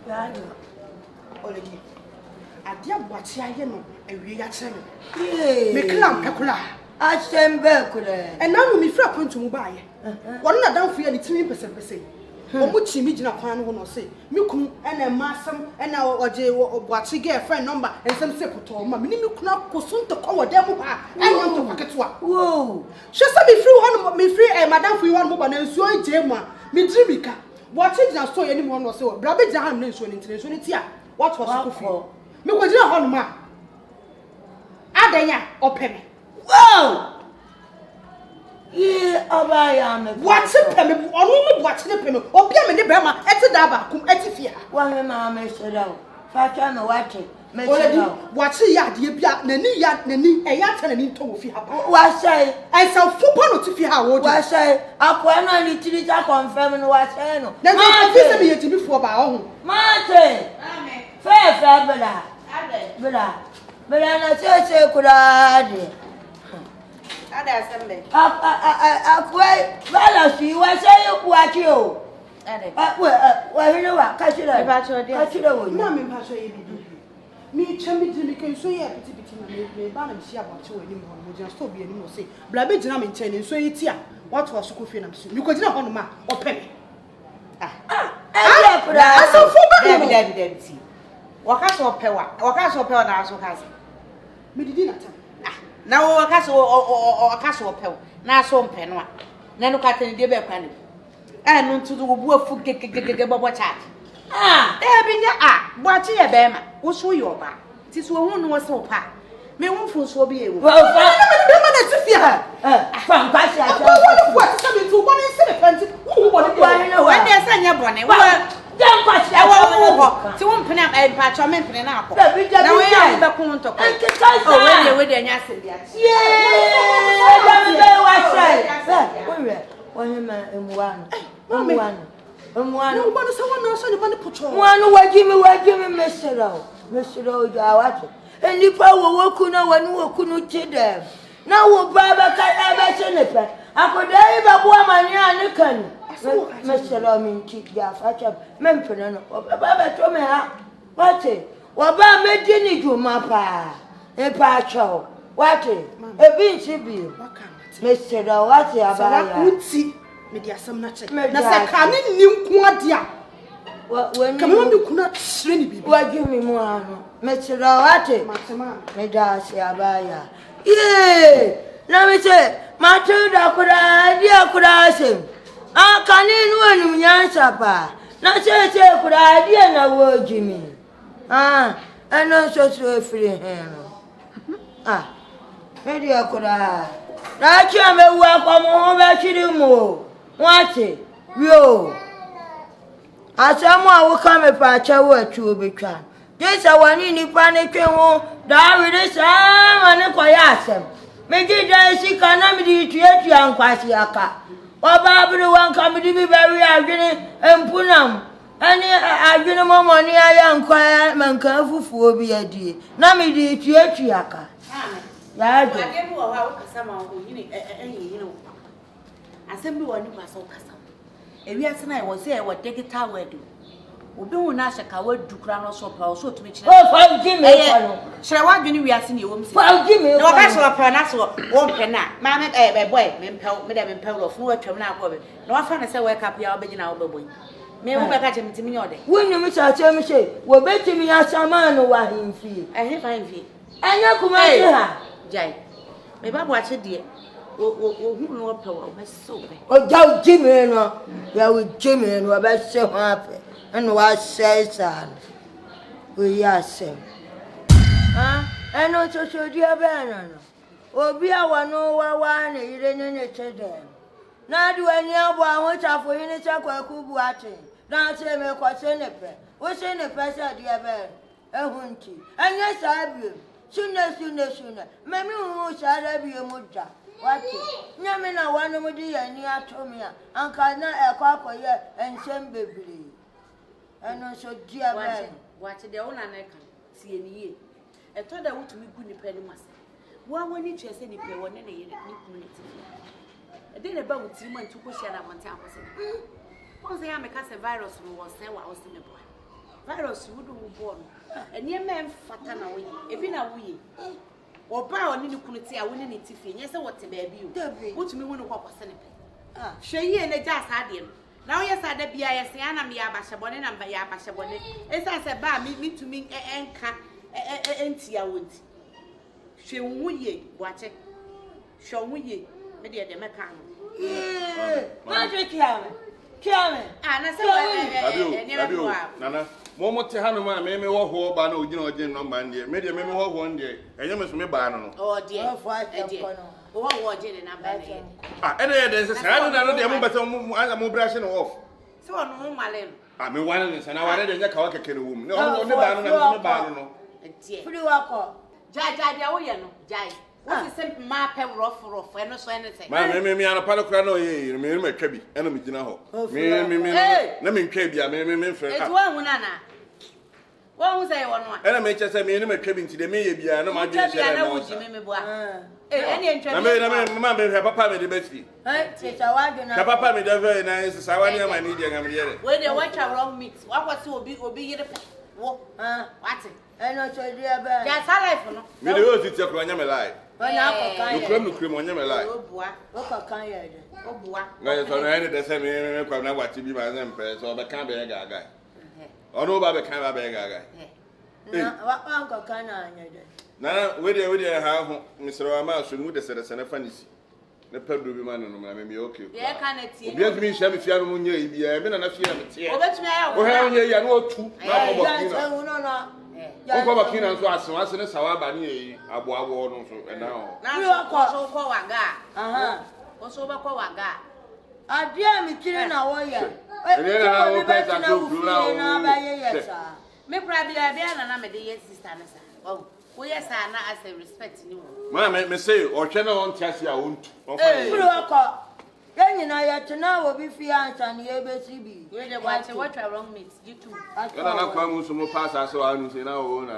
Yeah. Olegi. Adia boachi aye no ewie ya kire me. Me klam pekula. Ashembe kure. And now me free akwantu mu baaye. Won na danfo ye ni timi pese. Omu chimi gina kwan no say me kun na masam na oje boachi girlfriend number ensem se poto ma me ni me kun akosunto ko wode mu ha anya nto paketua. Whoa. She say me free one me free madam for you one mo ba na nsuo eje mu a me drimika. Boachi gina so ye ni mo no say bra be gina han na nsuo ni ti a what was ko fi. Me ko gina ho no ma. Adanya opeme. Whoa! Yeah, Abaya, me. What's a pemme? Or watching a pemme? Or Piam and the Brahma at the Daba, come at the fear. One mamma said out. Father, watch it. What's a yard, ye biat, Nani yard, Nani, a yard and into Dufie. What say? I shall football to fear how what say? I can't only tell confirm what I know. Then I visit me to before by own. Martin! Fair, Bella. But I say, could I? I quite well, she was saying what you. Well, you know what? Catch it up. Mammy, me, Chammy, can so yeah, me, Banham, see about you anymore. We just still be anymore. Say, Blabby, Jam in 10 and so it's here. What was school film? You could not on ma or penny. I saw for Debbie. Wakaso or Pewa, Wakaso Pewa, and also has. Me did not. Now, a castle or a castle of Pew, now so penwa. Nano cutting the bear and to the wolf who get chat. Ah, there been ya, watch your bema, what's for your back? This one was so pa. May one fool so be able. Well, to fear. From Pasha, what's coming to 1 in 7. Who want to when there's any bonnet? Well, don't watch that. To one pen up a patch of men and apple. Now we are the point of oh, when they're nasty. Yeah, one someone else on the money patrol. One way, give me, Mr. Old, I watch it. And you probably walk on when you couldn't tell them. Now, we'll buy back a better. I could have a woman, you can. Mr. Romin, cheek, gas, I have Memphis, Baba told me, what it? What about me, Jenny, to my pa? A pacho, what it? A bean bill. Mr. What I would see. Media some natural. That's a canning new quadia. When you could not shrink, what give me more? Mr. Rawati, Medasi Abaya. Yea, let me say, Matilda could ask him. I can't even answer, pa. Not say, could I na word, Jimmy. And also so free him. Maybe I could have. That you may welcome home at you more. What it? Yo. As someone will come a patch of what you will be trying. This I want in the panic home, that with this and a quiet. Make it that she cannot be to young Quasiaka. Or Barbara one come to be very agony and punam. Any agony money I am quiet man careful for be a dear. Nammy the Tiaka. I get more how someone who you know. I said, "We want to pass over some." If we are tonight, was here, what take it tower do? We don't ask a coward to crown us up also to make sure. Oh, Jimmy, shall I want you? We are seeing you. Well, Jimmy, no, I saw a pernasso, one penna, mamma, a boy, Madame Impel of no terminal. No, I find I wake up your baby now, boy. May we catch him to me all day. When you miss our term, we'll bet me as a man who are in fee. I have fine fee. And you come out, Jay. Maybe I watch it, dear. Who know power? So, oh, Jimmy, no, there with Jimmy and we're best so happy. And what says, we are same. And also, so dear Bannon. Oh, be our no one, you didn't them. Now do any other one, which are for any Chaku watching. Now say, me quite senator. What's in the person, dear Ben? A hunty. And yes, I will. Sooner. Mammy who shall be a mudra. What? Yamina one of the near Tomia, and can not a copper yet and send baby. And also, dear Ben, watch the owner I can see any year. I told I want to be good penny master. One when you chase any pay one in a community. I didn't about 3 months to push out one time. Once I am a cast virus who was there, I was in the boy. virus would do born. And your man fatan away. If in a way. Or bow on any quality, I wouldn't need Tiffy. Yes, I want to baby you. What me when you walk a senator. She and the jazz had him. Now, yes, I did be a Siana Mia Bashabon and Baya Bashabon. As I said, Bar, meet to me and empty. I would. She won't ye, watch it. Show we, my dear, the mechanic. Magic Kiaman. And I said, Nana, Momo Tehana, maybe walk home, but no, you know, Jim, no man, dear. Maybe me walk one day, and you must be banana. Oh, dear, what was it in a bad day? And there's a sad another, but I'm more brushing off. So on home, my limb. I mean, one is an hour and a Kawaka room. No, no, banana. Pretty well. Jai, Jai. What is simple map and rough, and no so anything? My me on a palacrano, you may make Cabby, enemy dinner. Me, let me Cabby, I may friend. It's one, Nana. What was I one? And I may just say, me, and my cabin to the maybe, I know my dear. Any interest? I made mamma, her papa made the best. Papa made a very nice Sawania, my media, I'm here. When they watch our wrong meat, what was will be the what? What's it? I know, dear, that's how life. Me, the world is your life. You come to cream on your life. Look at Kanye. Oh, boy. No, it's on any the same name, what to be my name, so I can't be a guy. Or no, Baba can't be a guy. What Uncle Kanye? Now, with you have Mr. Amal should move the citizen of Fanny. The pebble be man, and I may be okay. Yeah, can it see? Yes, me, Shabby Fiano, you have been enough here. Oh, that's me. Oh, you know, two. Go back in and so as soon as I bani a boa and now. Now you are called for a guy. Also, Bakowaga. I dear me killing a warrior. And then I will pay that blue. May probably I be an amateur sister. Oh, yes, I now as a respect you. Mamma, may say, or channel on Tassia won't. Then you know, yet now will be fiancé and the ABCB. You're what are wrong meets you too. I cannot come with some pass us on in our own.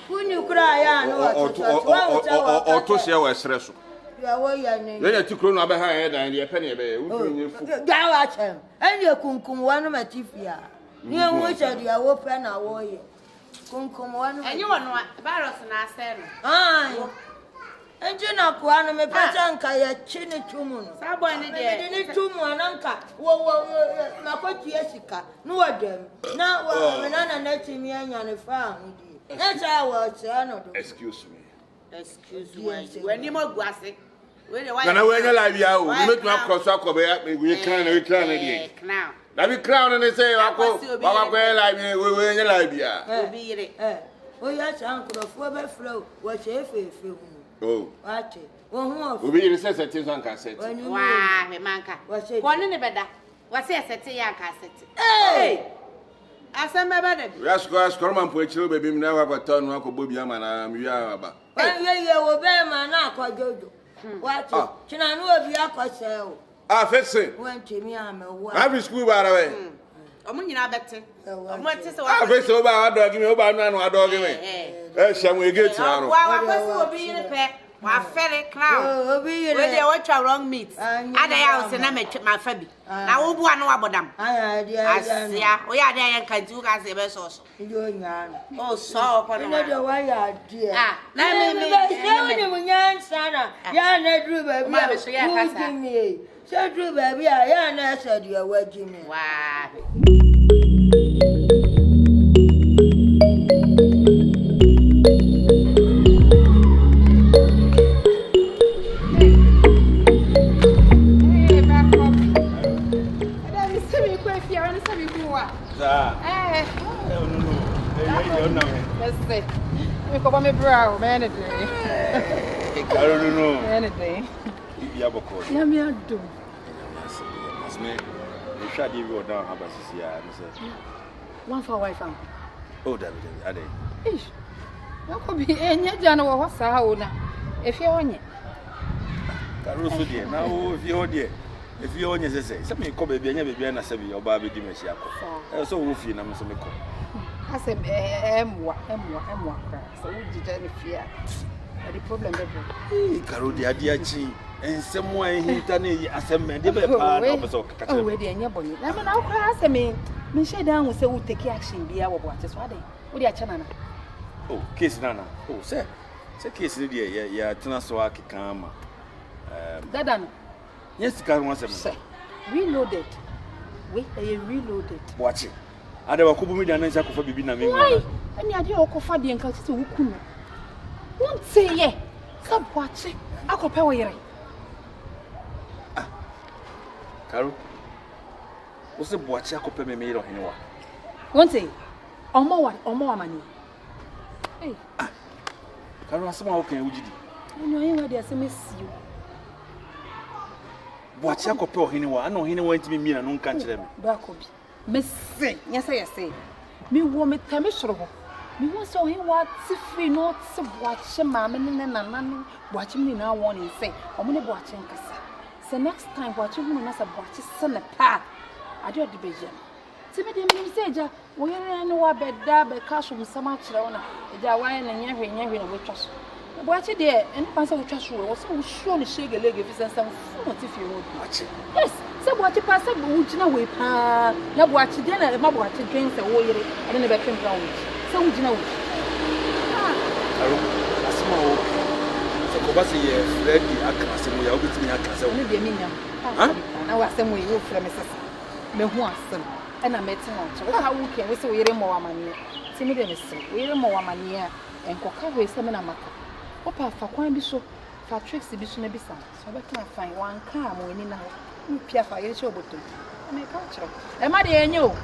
When you cry, or to share a stress. You are way your name. Then you took on behind and your penny. Go at him. And you cum one of my Dufie. You wish you are open a warrior. Cum one. And you are not Barros and I said, ah. And you know, Kuana, my Patanka, your chinny tumun. Somebody didn't tumu and uncle. Whoa, Mako Jessica. No, them. Now, when I'm letting me and a farm. That's our son. Excuse me. Excuse me. When you more grassy. When you like you, we make my cross up, we can again. Now, let me crown and say, I'll go like me, we will in Libya. Be it. Oh, yes, uncle of Weber Flow was a film. Oh, watch it. We'll be in the on cassette. Why, Manka? What's it? One in the bed. What's it? Set a young cassette. Hey! I said, my brother. Yes, Corman put you, baby, never got turn Uncle Bobby and I'm Yaba. Well, you will bear my knock or Jojo. What? Can I know if you are quite so? Ah, fix it. Went to me, I'm a one. Every school, by the way. I'm not better. I face over our dog, me over none, our dog. Shall we get to our will be in a pair? My ferry clown. When they watch our wrong meats. And I house and I met my Fabi. Now, who want to know about them? Yeah, we are there and can do as a vessel. Oh, so upon another way, dear. Let me young son. Yana drew baby. So drew baby, I said you are working. Wow. Me brow, man, anything. I don't know. Anything. You have a call. Yeah, me, I do. Yes, me. You shall give you down. How about this year? One for wife. Oh, David, are they? Ish. You could be any general horse. If you're on it. Caruso, dear. Now, if you're dear. If you only say, something come baby, never be an assembly or Barbie Dimensia. So, Woofy, I'm so cool. I said, M1, so we didn't fear. The problem is, Carodia, dear Chi, and someone he done assembly. Oh, where the bonnet. Never now class. I mean, Me share down we say we take action be our boy so ade we dey acha nana oh case nana oh say case ni dey ya tena so akeka ama dada no yes ka won say reloaded we reloaded watch ade wa kubu media na nsa kofa bibi na me why ani ade okofa de nka tete wo kunu won say ye ka watch akopa wo yere Karo o se boachi akopa me yere ohene wa won say omo wa mani eh Karo asema wo kan wujidi no yin wa de asema siu boachi akopa ohene wa ana ohene wa ntimi mi na no nka kire me bakobi mese nyasa yese mi wo me tame soro ho mi wo so he wa ti free no ti boachi ma me ne nana ne boachi mi na won ni say omo ne boachi nkasa so next time boachi hu na sa boachi se ne pa ade odi beje ti me de mi say ja wo yere ne wa beda be ka so msama kire wona ja wa na nyahwe na wetwa so boachi de en pa se wetwa so wo so wo show ne shegelege fi sense fu no ti fi wo boachi yes se boachi pa se wo gina we pa na boachi de na ma boachi dwen se wo yere ade ne be twempra wo se wo gina wo Karo asema wo se ko ba se ye Freddy aka asemu ya obetimi aka se wo ne de mi nyam na wa asemu yi wo fra me sesa me hu asem na me te ho cho ka wo ke we se wo yere mo wa mane ti mi de me se wo yere mo wa mane a enko ka we se me na maka o pa fa kwan bi so fa tricks bi so na bi sa so be ka fan wan ka mo ni na wo pia fa yere che oboto me ka cho e ma de enyo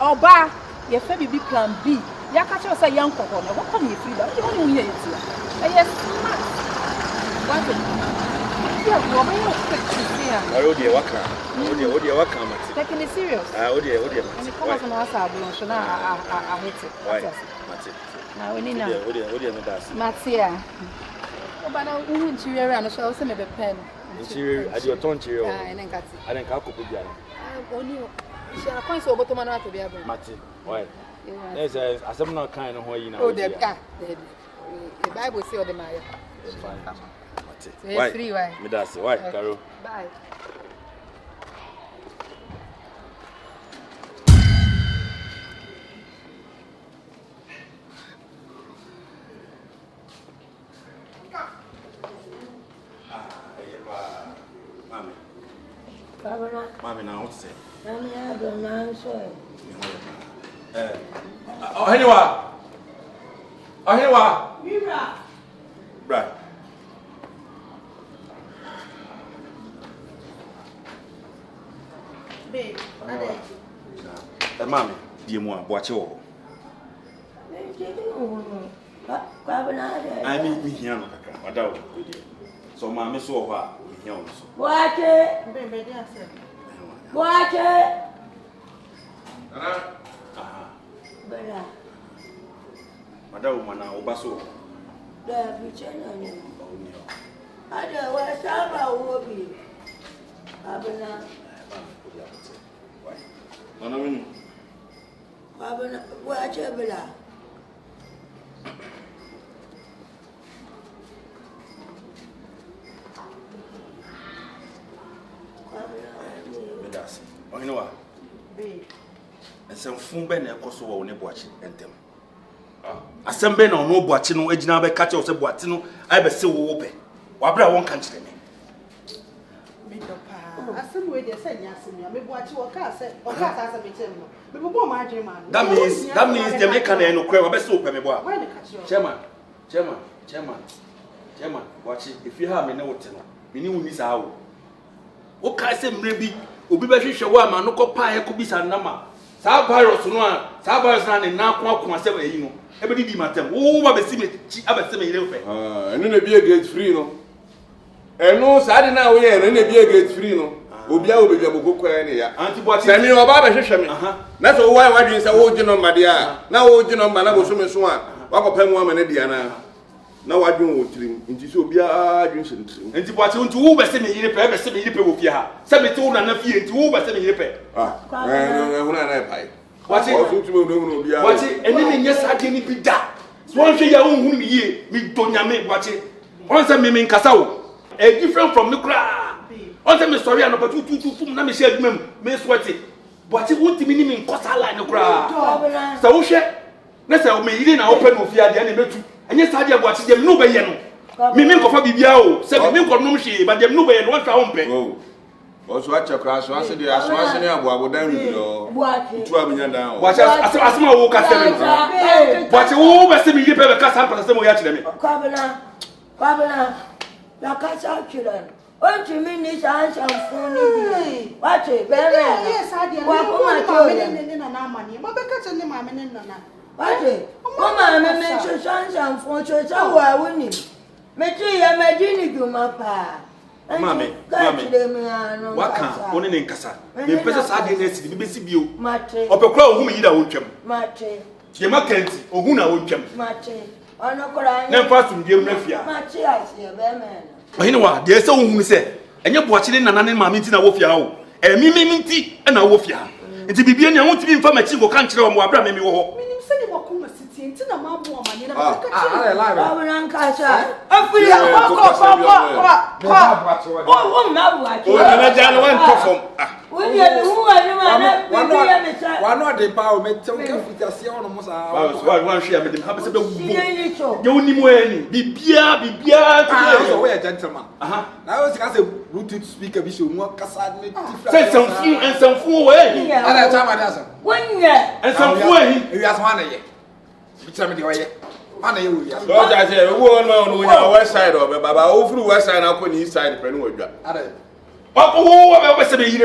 oba ye fa bi plan B ya ka cho say yanko ho na wo ka ni free ba wo ni ye ti yes what yeah wo ba yo Karo de waka waka mate taking it serious odi and it comes on us abulon so na I hate it mate na we ni na odi me das matia oba na wu interior and so say me be pen interior adi oton interior enen kati ade nka akopo bia oni shara kwan so oboto ma na to bia be mate why yes asem na kan no ho yi na oh the Bible say o de maya mate why free why me das why Karo bye Mami na what say? Mami I don't answer. Aheniwa. Mira. Right. Babe, ade. Mami, die mo aboache wo. I mean, me here no kaka. Wada wo die. So mami so wo ha, me here wo so. Boache. Babe, dey ase. Boache. Aha. Bela. Wada wo mana wo ba so. Da bi chena ni. Ada wa saba wo bi. Abana. Why? Nana winu. Abana boache bela. Medasi. Aheniwa. Babe. Ensem fun be na ekoso wo ne boache entem. Asem be na ono boache no agina be ka che wo se boache no ai be se wo pe. Wa bra won kan kire me. Me do pa. Asem we dey say nya asem ya. Me boachi wo ka say, o ka say asem che mo. Me bo ma adwe man. That means dem make na no kra wa be se wo pe me bo a. Why the catch you? Chairman, watch it. If you have me no wote no. Me ni woni sa wo. Wo ka say mre bi obi be hwehwe wo ama no kopa e ko bi sa nama. Sa virus no a, sa virus na ne na ko akoma se ba yi no. E be di matem. Wo ba be si me chi abese me yire fe. Eno na bi gate free no. Eno sa de na wo ye eno na bi gate free no. Obi a obi bia kwa ne ya. Anti boachi. Se me oba be hwehwe me. Na so wo wa dwen se wo gi no made a. Na wo gi no ma na bo so me so a. Wa ko pam wa ma ne dia na. Na wa dwen wo tirim. Nti so obi a dwen se tirim. Anti boachi nti wo be se me yire pe, be se me yire pe wo fie ha. Se me ti wo na fie nti wo be se me yire pe. Huna na pai. Wachi eni ne nyesa ade ni bi da. So won hwe ya won hu mi yie, mi do nyame wachi. On say me nkasa wo. Different from me kra. On say me sorry an opportunity to fum na me share adwuma me sweaty. But it won't mean in Costa line of crowd. So, share. Let's say, me in our open of the enemy. And yes, I watch them no bayano. Me for Bibiao, 7 million community, but them no way and 1 pound. Also, watch your class, once a day, as once a year, what down with 12 million down. Watch as my walk at 7. But you always see me give a cast up as some way at them. Babylon, la casa children. What you mean is answer phone? Watch it, yes, I did. What money? What because of my men? Watch it. Mama, I mentioned sunshine for so I winning. Metri, imagine you, my pa. Mammy, what can't one in Cassa? The person I didn't see you. Mate, or proclaim whom you don't come. Mate, the Mackenzie, or whom I would come. Mate, or no crying. Never pass from Jim Nefia. Mate, I see a man. You know what? There's someone who said, and you're watching an animal meeting a wolfia, and me tea and a wolfia. And to be being a want to be from a chico country or more, maybe war. Tell me the way. Man, you are. Lord, I say, who on west side of it, but over west side, I'll put east side, depending on what. Oh, I was saying,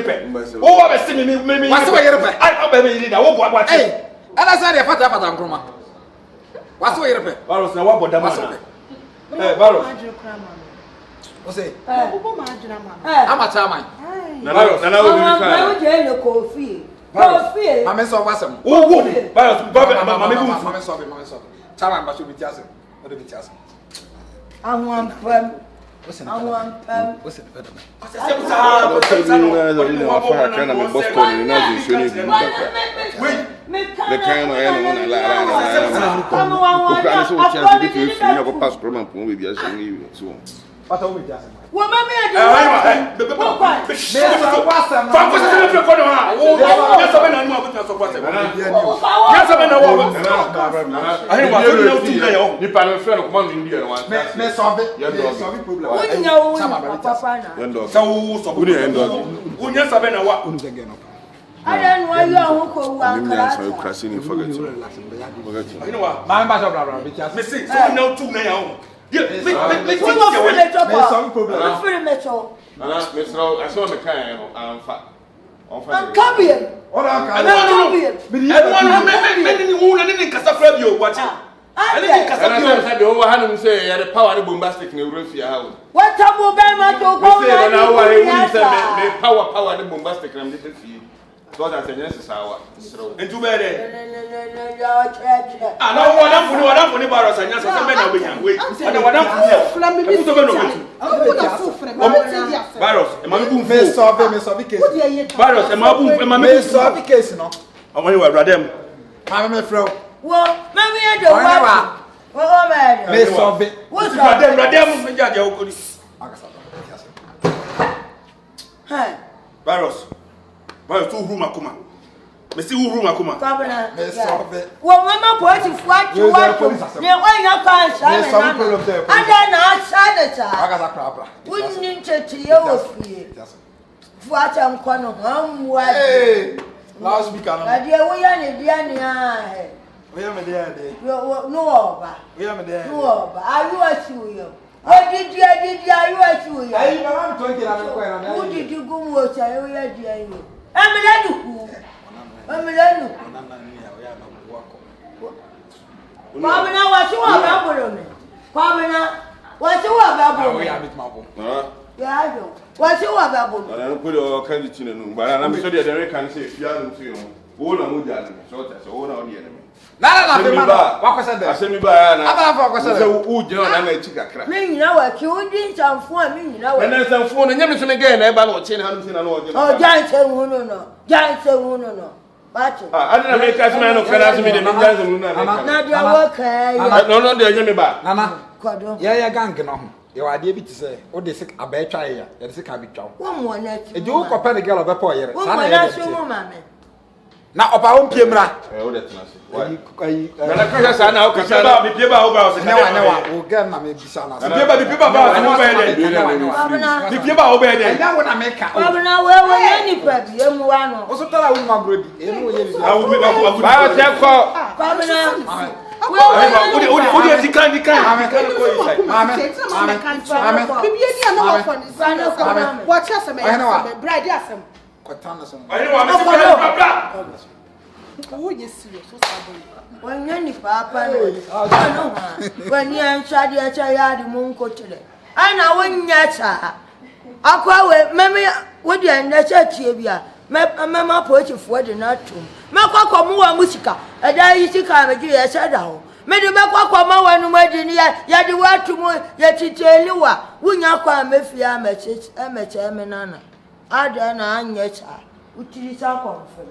oh, I was saying, maybe what's the way you're I baby, I won't watch it. And I said, I thought I was on Groma. What's the way you're paying? Barros, now what about that? Barros. What's it? I'm a time. No, no, coffee. Mamma saw wasn't. Oh, Mamma saw it. Time I should be just a bit just. I want Listen, I want listen. I don't know you who you know what? My ambassador, because so no two now. I saw the kind of fat. I'm coming. I say the power bombastic in the house. What time will power the bombastic and the fee. God has a necessary. And too bad. I know what I'm for the barrels and yes, I may wait. I know what I'm for. Barrels, and my boom face of them is of the case. Barrels, and my boom, and my face of the case. No, I want you to them. I'm a friend. Well, maybe I don't. Well, man, Miss of it. What's that? Barrels. Why two room akuma? Me see who room akuma. Well, mama poet if what you want. Me why you can't say. And then outside the car. Wouldn't into you. What I'm going what? Last week I dear we are we are there. No, we are there. No, are you a shoe? What did you are you? I'm talking. Who did you go watch? I didn't make as man of Canada. No, they me back. Mama, yeah, gang. Your idea to say, oh, they sick a bear try, and sick a bit. 1 more net. A duke or penny girl of a poet. na opa wo mpie mra o de tena se na na ka sa na o ka sa ba mi pie ba o ba o se ne wa o ga na me bisa na mi pie ba ba mo ba de mi pie ba o ba de na wo na me ka Babna we ni pa bi emu wa no o so tara wo ma bro bi enu ye bi awu bi ba ba te ko Babna Odi eti kan di kan. Amen. Bibi eni ana wa for ni sana. Watch us me. Bride asem. Kwatana so. Ayi wa me se bra. Oh yes serious so sabon. Wanya ni papa no. No. Wanya ancha de acha ya di mu nkotere. Ana wanya cha. Akwa we meme wo de na cha tie bia. Mema pochifo de na tum. Mekwa mu wa musika. Eda yi sika meji ya sada ho. Mede mekwa ma wanu madi ni ya de watu mu ya titeliwa. Wunya kwa mefia meche me nana. Ada na anya cha. Utiri sa konfe.